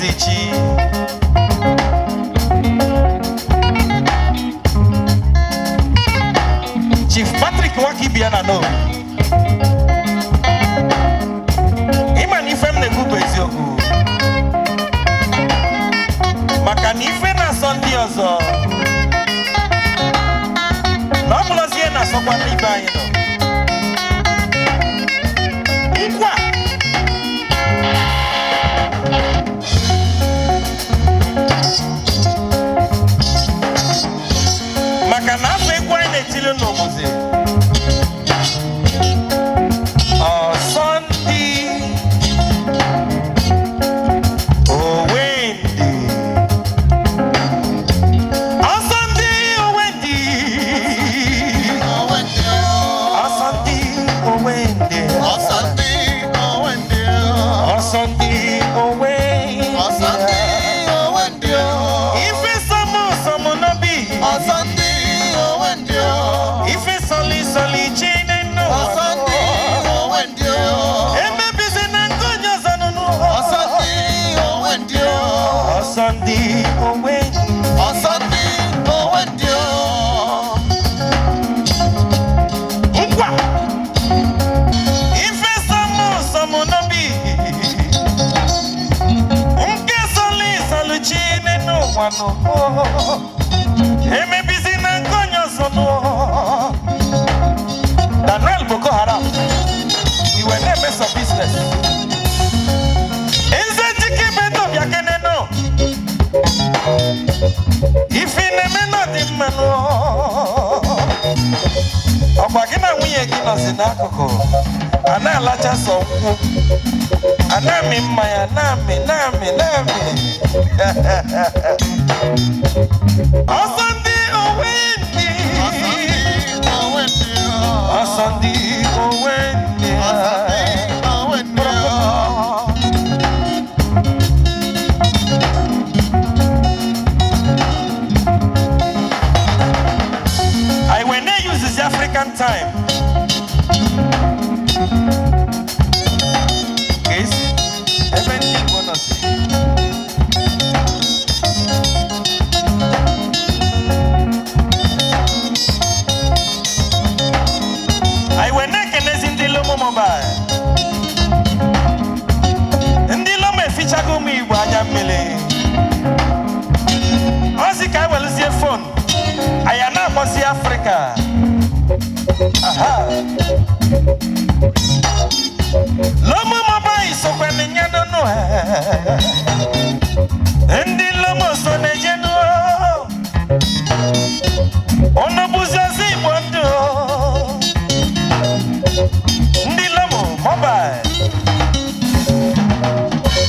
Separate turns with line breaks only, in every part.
Ezichi. Chief Patrick Wakibiana no. Ima ni fem ne gugu eziogu. Maka ni fe na Sunday ozo. No mulozie na sokwa liba yino. Nkwa. Maka na fe kwa ine tilo no muze. Daniel Boko Haram, you were never mess of business. If you never know the man, oh, Bagina, we again as in Akoko, and I like us so. And I'm in my name. Sunday, oh, Wendy. Sunday, oh, Wendy. I will not use this African time. I am not going to Africa. Aha. Lomo mobile so when you don't know. And the lomo so nejeno. Ono buzazi bondo. Ndi lomo mobile.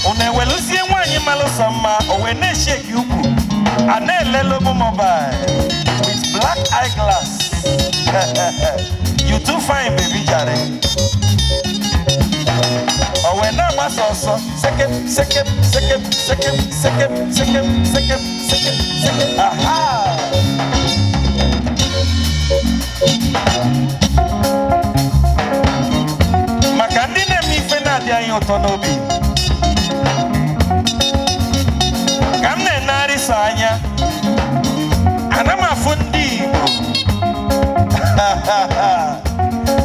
One welusi wanyi malo sama owene shake yuku. Ane lomo mobile. Black eyeglass. You too fine, baby Jare. Oh, when I'm also second. Aha. Makandine mi fena dia yotonobi. Kamne nari sanya. Anama fundi.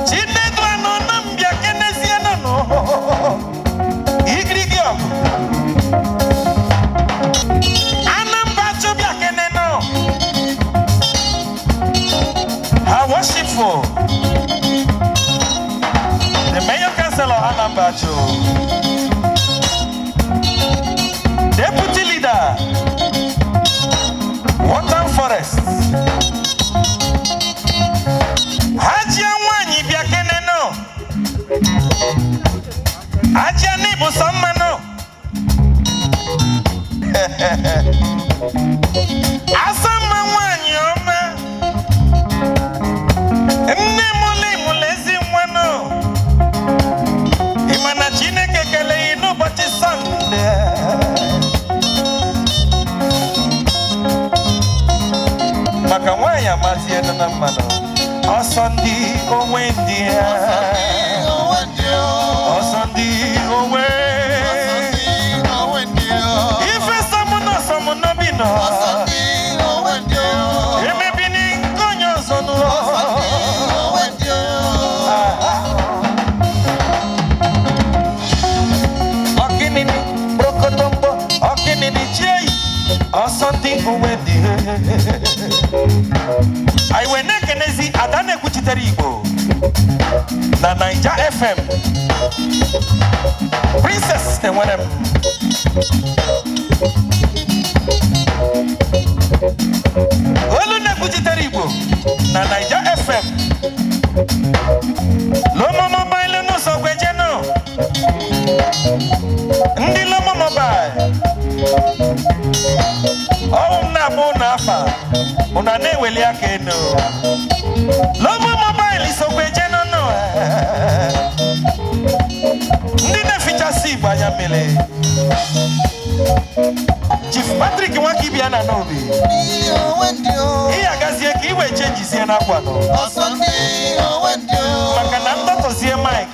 Chine no nambia keneziano no. Igrigio. Anambacho bia keneno. How worshipful. The mayor councilor Anambacho. Deputy leader. Water Forest. Hajia wanyi bia keneno. Hajia nibu samano. Asama wanyi ome. Nne mulezi mwano. Imana chine kekele inu bati sande. Makawaya mazi na mano. Oh Sunday, oh Wendy. Oh Sunday, oh Wendy. na-ekwuchitere Igbo na Naija FM. Princess Enwerem. Olu na-ekwuchitere Igbo na Naija FM. Lomo Mobile no so gweje no. Ndi Lomo Mobile. Oh na mo na afa. Una na-eweli aka eno. Lomo Mobile so gweje no no. Ndi na-eficha si Igbo anya mele. Chief Patrick Nwakibia na nobi. Iya gazie ka iwe change sie na kwa no. Maka na mtoto sie Mike.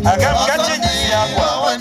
Aga m ga change sie akwa.